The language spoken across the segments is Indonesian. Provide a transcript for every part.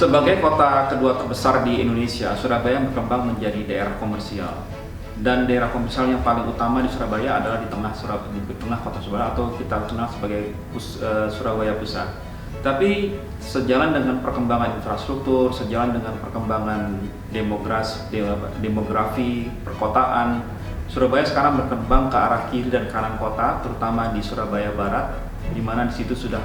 Sebagai kota kedua terbesar di Indonesia, Surabaya berkembang menjadi daerah komersial. Dan daerah komersial yang paling utama di Surabaya adalah di tengah kota Surabaya, atau kita kenal sebagai Surabaya Pusat. Tapi sejalan dengan perkembangan infrastruktur, sejalan dengan perkembangan demografi perkotaan, Surabaya sekarang berkembang ke arah kiri dan kanan kota, terutama di Surabaya Barat, di mana di situ sudah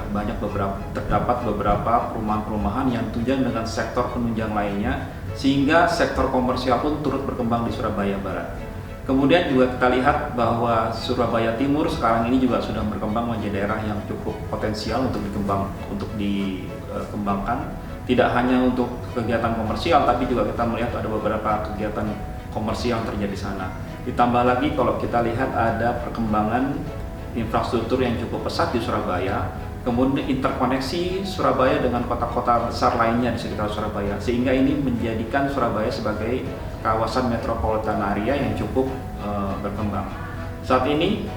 terdapat beberapa perumahan-perumahan yang tunjang dengan sektor penunjang lainnya, sehingga sektor komersial pun turut berkembang di Surabaya Barat. Kemudian juga kita lihat bahwa Surabaya Timur sekarang ini juga sudah berkembang menjadi daerah yang cukup potensial untuk dikembangkan. Tidak hanya untuk kegiatan komersial, tapi juga kita melihat ada beberapa kegiatan komersial yang terjadi di sana. Ditambah lagi kalau kita lihat ada perkembangan infrastruktur yang cukup pesat di Surabaya, kemudian interkoneksi Surabaya dengan kota-kota besar lainnya di sekitar Surabaya, sehingga ini menjadikan Surabaya sebagai kawasan metropolitan area yang cukup berkembang. Saat ini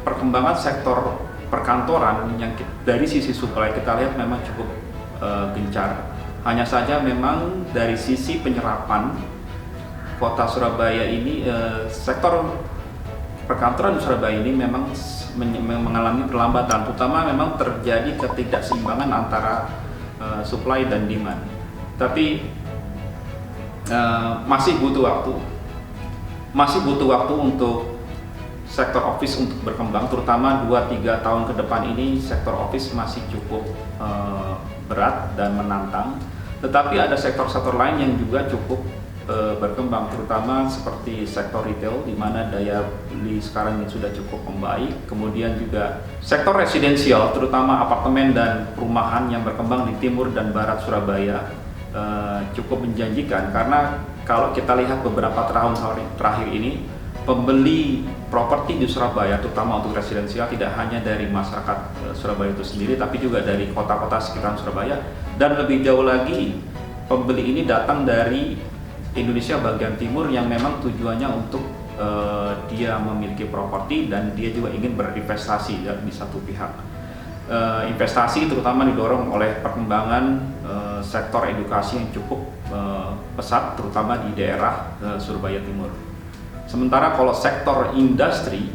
perkembangan sektor perkantoran yang dari sisi supply kita lihat memang cukup gencar. Hanya saja memang dari sisi penyerapan kota Surabaya ini, sektor perkantoran di Surabaya ini memang mengalami perlambatan, terutama memang terjadi ketidakseimbangan antara supply dan demand. Tapi masih butuh waktu untuk sektor office untuk berkembang, terutama 2-3 tahun ke depan ini sektor office masih cukup berat dan menantang. Tetapi ada sektor-sektor lain yang juga cukup berkembang, terutama seperti sektor retail, di mana daya beli sekarang ini sudah cukup membaik. Kemudian juga sektor residensial, terutama apartemen dan perumahan yang berkembang di timur dan barat Surabaya cukup menjanjikan, karena kalau kita lihat beberapa tahun terakhir ini, pembeli properti di Surabaya, terutama untuk residensial, tidak hanya dari masyarakat Surabaya itu sendiri, tapi juga dari kota-kota sekitar Surabaya, dan lebih jauh lagi pembeli ini datang dari Indonesia bagian timur yang memang tujuannya untuk dia memiliki properti dan dia juga ingin berinvestasi di satu pihak. Investasi terutama didorong oleh perkembangan sektor edukasi yang cukup pesat, terutama di daerah Surabaya Timur. Sementara kalau sektor industri,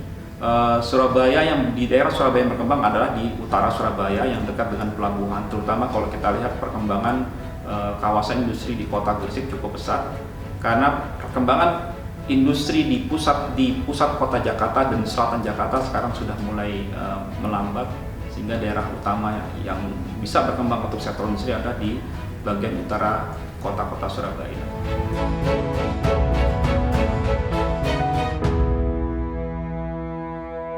Surabaya yang di daerah Surabaya yang berkembang adalah di utara Surabaya yang dekat dengan pelabuhan, terutama kalau kita lihat perkembangan kawasan industri di kota Gresik cukup pesat, karena perkembangan industri di pusat kota Jakarta dan selatan Jakarta sekarang sudah mulai melambat, sehingga daerah utama yang bisa berkembang untuk sektor industri ada di bagian utara kota-kota Surabaya.